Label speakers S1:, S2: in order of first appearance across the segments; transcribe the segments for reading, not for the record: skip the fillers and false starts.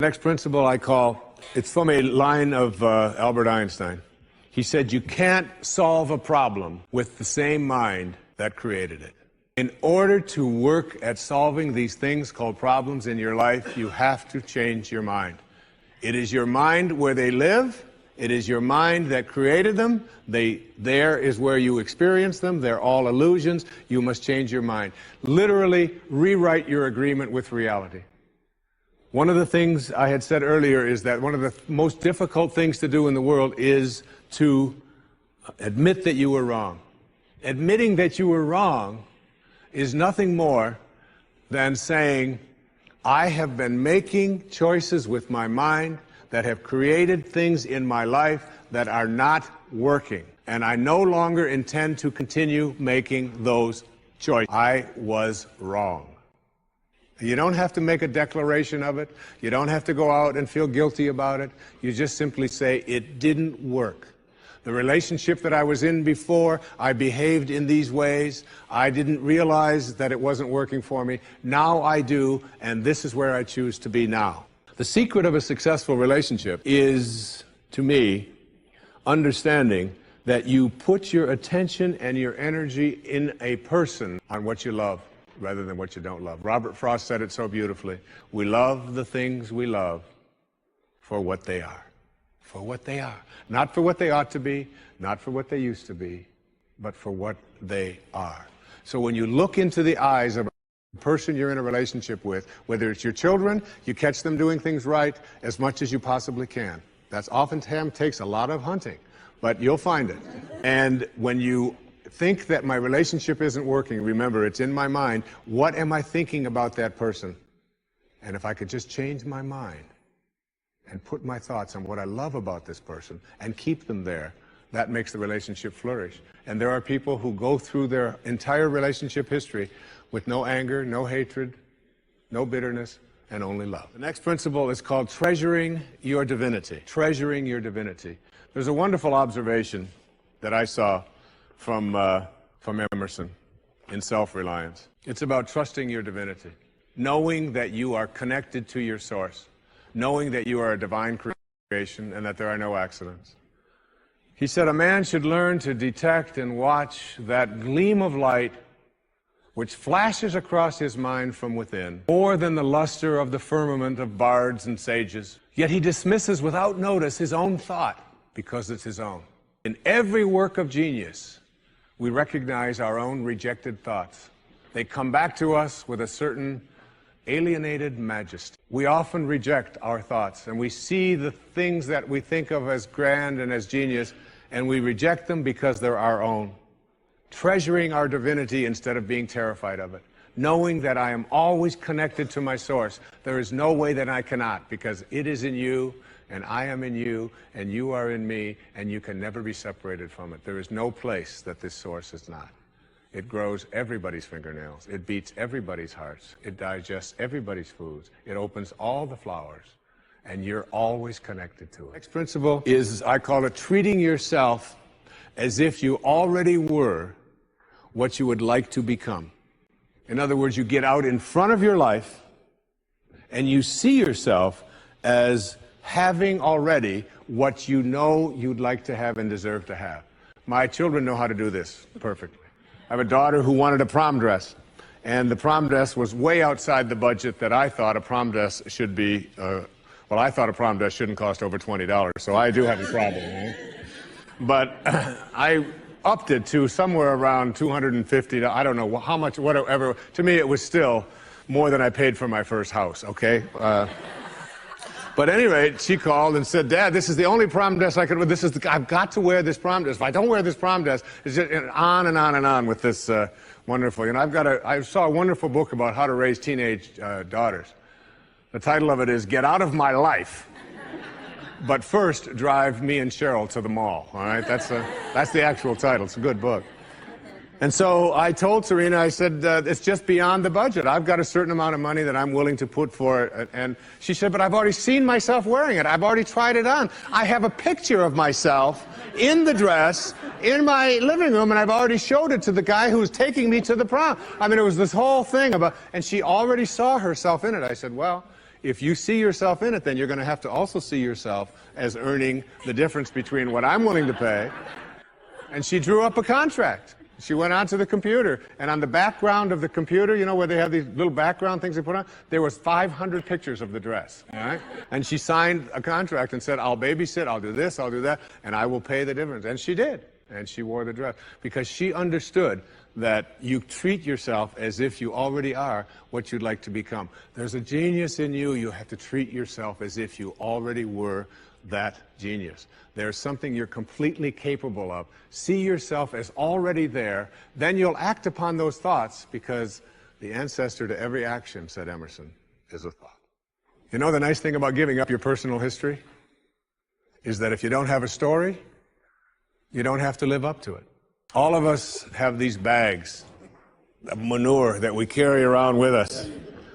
S1: Next principle I call, it's from a line of Albert Einstein. He said, you can't solve a problem with the same mind that created it. In order to work at solving these things called problems in your life, you have to change your mind. It is your mind where they live. It is your mind that created them. There is where you experience them. They're all illusions. You must change your mind. Literally rewrite your agreement with reality. One of the things I had said earlier is that one of the most difficult things to do in the world is to admit that you were wrong. Admitting that you were wrong is nothing more than saying, I have been making choices with my mind that have created things in my life that are not working. And I no longer intend to continue making those choices. I was wrong. You don't have to make a declaration of it. You don't have to go out and feel guilty about it. You just simply say, it didn't work. The relationship that I was in before, I behaved in these ways. I didn't realize that it wasn't working for me. Now I do, and this is where I choose to be now. The secret of a successful relationship is, to me, understanding that you put your attention and your energy in a person on what you love rather than what you don't love. Robert Frost said it so beautifully. We love the things we love for what they are. For what they are. Not for what they ought to be, not for what they used to be, but for what they are. So when you look into the eyes of a person you're in a relationship with, whether it's your children, you catch them doing things right as much as you possibly can. That's oftentimes takes a lot of hunting, but you'll find it. And when you think that my relationship isn't working, remember, it's in my mind. What am I thinking about that person? And if I could just change my mind and put my thoughts on what I love about this person and keep them there, that makes the relationship flourish. And there are people who go through their entire relationship history with no anger, no hatred, no bitterness, and only love. The next principle is called treasuring your divinity. Treasuring your divinity. There's a wonderful observation that I saw from Emerson in Self-Reliance. It's about trusting your divinity, knowing that you are connected to your source, knowing that you are a divine creation and that there are no accidents. He said, a man should learn to detect and watch that gleam of light which flashes across his mind from within, more than the luster of the firmament of bards and sages. Yet he dismisses without notice his own thought, because it's his own. In every work of genius, we recognize our own rejected thoughts. They come back to us with a certain alienated majesty. We often reject our thoughts, and we see the things that we think of as grand and as genius, and we reject them because they're our own. Treasuring our divinity instead of being terrified of it. Knowing that I am always connected to my source. There is no way that I cannot, because it is in you, and I am in you, and you are in me, and you can never be separated from it. There is no place that this source is not. It grows everybody's fingernails. It beats everybody's hearts. It digests everybody's foods. It opens all the flowers, and you're always connected to it. Next principle is, I call it treating yourself as if you already were what you would like to become. In other words, you get out in front of your life and you see yourself as having already what you know you'd like to have and deserve to have. My children know how to do this perfectly. I have a daughter who wanted a prom dress, and the prom dress was way outside the budget that I thought a prom dress should be. Well, I thought a prom dress shouldn't cost over $20, so I do have a problem, right? But I upped it to somewhere around $250. I don't know how much, whatever. To me, it was still more than I paid for my first house, okay? But at any rate, she called and said, Dad, this is the only prom dress I could wear. I've got to wear this prom dress. If I don't wear this prom dress, it's just on and on and on with this wonderful. You know, I saw a wonderful book about how to raise teenage daughters. The title of it is Get Out of My Life. But first, drive me and Cheryl to the mall, all right? That's the actual title. It's a good book. And so I told Serena, I said, it's just beyond the budget. I've got a certain amount of money that I'm willing to put for it. And she said, but I've already seen myself wearing it. I've already tried it on. I have a picture of myself in the dress in my living room, and I've already showed it to the guy who was taking me to the prom. I mean, it was this whole thing about, and she already saw herself in it. I said, well, if you see yourself in it, then you're going to have to also see yourself as earning the difference between what I'm willing to pay. And she drew up a contract. She went onto the computer, and on the background of the computer, you know, where they have these little background things they put on, there was 500 pictures of the dress, all right? And she signed a contract and said, I'll babysit, I'll do this, I'll do that, and I will pay the difference. And she did, and she wore the dress, because she understood that you treat yourself as if you already are what you'd like to become. There's a genius in you. You have to treat yourself as if you already were that genius. There's something you're completely capable of. See yourself as already there. Then you'll act upon those thoughts, because the ancestor to every action, said Emerson, is a thought. You know, the nice thing about giving up your personal history is that if you don't have a story, you don't have to live up to it. All of us have these bags of manure that we carry around with us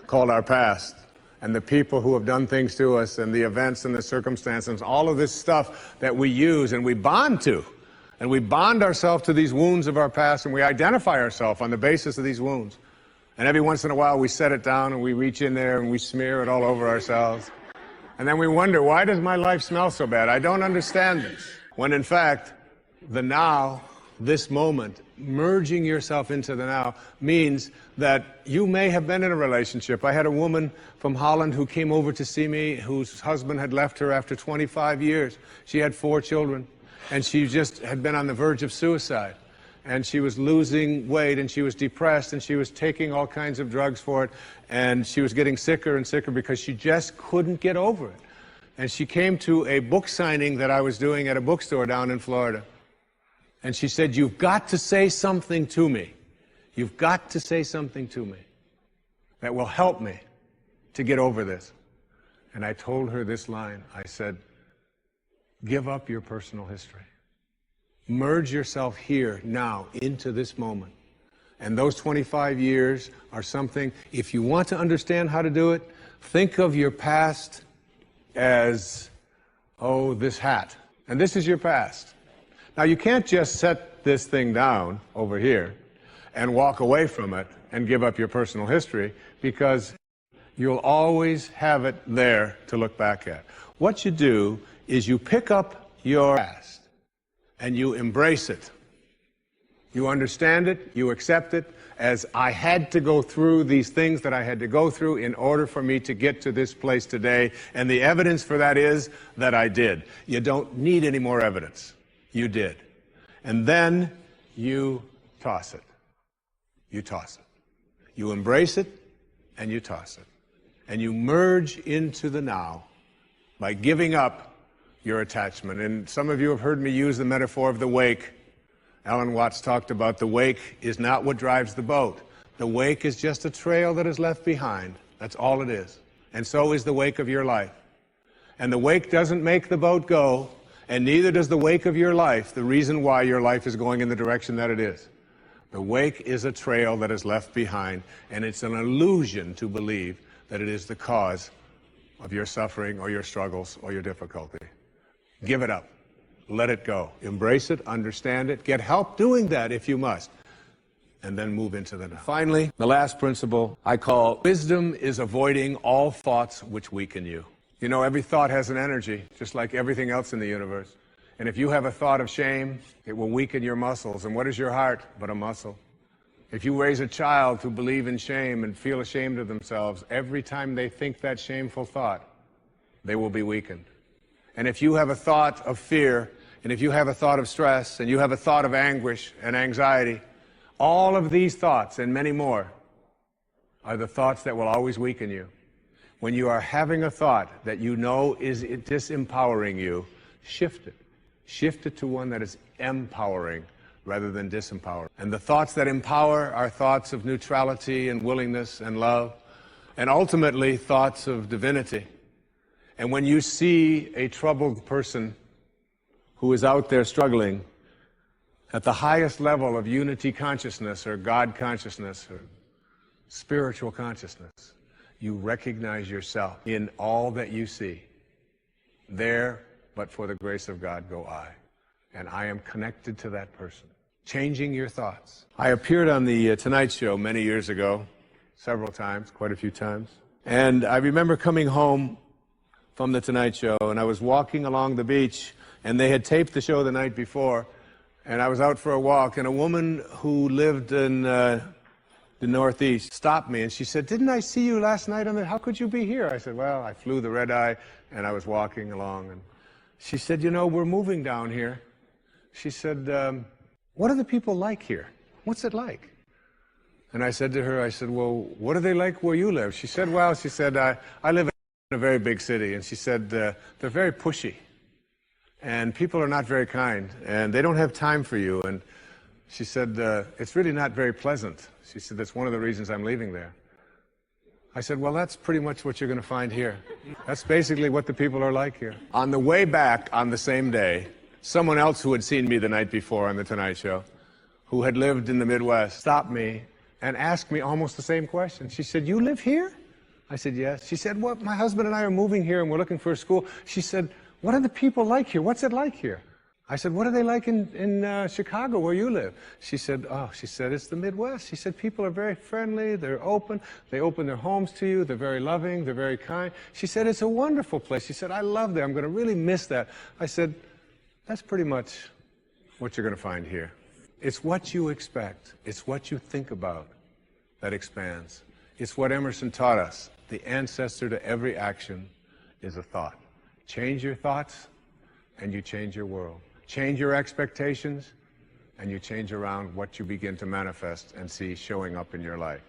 S1: called our past, and the people who have done things to us, and the events and the circumstances, all of this stuff that we use and we bond to. And we bond ourselves to these wounds of our past, and we identify ourselves on the basis of these wounds. And every once in a while we set it down and we reach in there and we smear it all over ourselves. And then we wonder, why does my life smell so bad? I don't understand this. When in fact, the now, this moment, merging yourself into the now, means that you may have been in a relationship. I had a woman from Holland who came over to see me, whose husband had left her after 25 years. She had 4 children, and she just had been on the verge of suicide. And she was losing weight, and she was depressed, and she was taking all kinds of drugs for it, and she was getting sicker and sicker because she just couldn't get over it. And she came to a book signing that I was doing at a bookstore down in Florida. And she said, you've got to say something to me. You've got to say something to me that will help me to get over this. And I told her this line. I said, give up your personal history. Merge yourself here, now, into this moment. And those 25 years are something, if you want to understand how to do it, think of your past as, oh, this hat. And this is your past. Now, you can't just set this thing down over here and walk away from it and give up your personal history, because you'll always have it there to look back at. What you do is you pick up your past and you embrace it. You understand it, you accept it as, I had to go through these things that I had to go through in order for me to get to this place today, and the evidence for that is that I did. You don't need any more evidence. You did. And then you toss it. You toss it. You embrace it, and you toss it. And you merge into the now by giving up your attachment. And some of you have heard me use the metaphor of the wake. Alan Watts talked about the wake is not what drives the boat. The wake is just a trail that is left behind. That's all it is. And so is the wake of your life. And the wake doesn't make the boat go, and neither does the wake of your life, the reason why your life is going in the direction that it is. The wake is a trail that is left behind, and it's an illusion to believe that it is the cause of your suffering or your struggles or your difficulty. Give it up. Let it go. Embrace it, understand it, get help doing that if you must, and then move into the now. Finally, the last principle I call wisdom is avoiding all thoughts which weaken you. You know, every thought has an energy, just like everything else in the universe. And if you have a thought of shame, it will weaken your muscles. And what is your heart but a muscle? If you raise a child who believe in shame and feel ashamed of themselves, every time they think that shameful thought, they will be weakened. And if you have a thought of fear, and if you have a thought of stress, and you have a thought of anguish and anxiety, all of these thoughts and many more are the thoughts that will always weaken you. When you are having a thought that you know is disempowering you, shift it. Shift it to one that is empowering rather than disempowering. And the thoughts that empower are thoughts of neutrality and willingness and love, and ultimately thoughts of divinity. And when you see a troubled person who is out there struggling at the highest level of unity consciousness or God consciousness or spiritual consciousness, you recognize yourself in all that you see. There, but for the grace of God, go I. And I am connected to that person. Changing your thoughts. I appeared on the Tonight Show many years ago, several times, quite a few times. And I remember coming home from the Tonight Show, and I was walking along the beach, and they had taped the show the night before, and I was out for a walk, and a woman who lived in the Northeast stopped me, and she said, "Didn't I see you last night on the, how could you be here?" I said, "Well, I flew the red eye, and I was walking along." And she said, "You know, we're moving down here." She said, "What are the people like here? What's it like?" And I said to her, I said, "Well, what are they like where you live?" She said, "Well," she said, I live in a very big city." And she said, "They're very pushy. And people are not very kind. And they don't have time for you." And she said, "It's really not very pleasant." She said, "That's one of the reasons I'm leaving there." I said, "Well, that's pretty much what you're going to find here. That's basically what the people are like here." On the way back on the same day, someone else who had seen me the night before on The Tonight Show, who had lived in the Midwest, stopped me and asked me almost the same question. She said, "You live here?" I said, "Yes." She said, "Well, my husband and I are moving here and we're looking for a school." She said, "What are the people like here? What's it like here?" I said, "What are they like in Chicago where you live?" She said, "It's the Midwest." She said, "People are very friendly, they're open, they open their homes to you, they're very loving, they're very kind." She said, "It's a wonderful place." She said, "I love that. I'm going to really miss that." I said, "That's pretty much what you're going to find here." It's what you expect. It's what you think about that expands. It's what Emerson taught us. The ancestor to every action is a thought. Change your thoughts, and you change your world. Change your expectations, and you change around what you begin to manifest and see showing up in your life.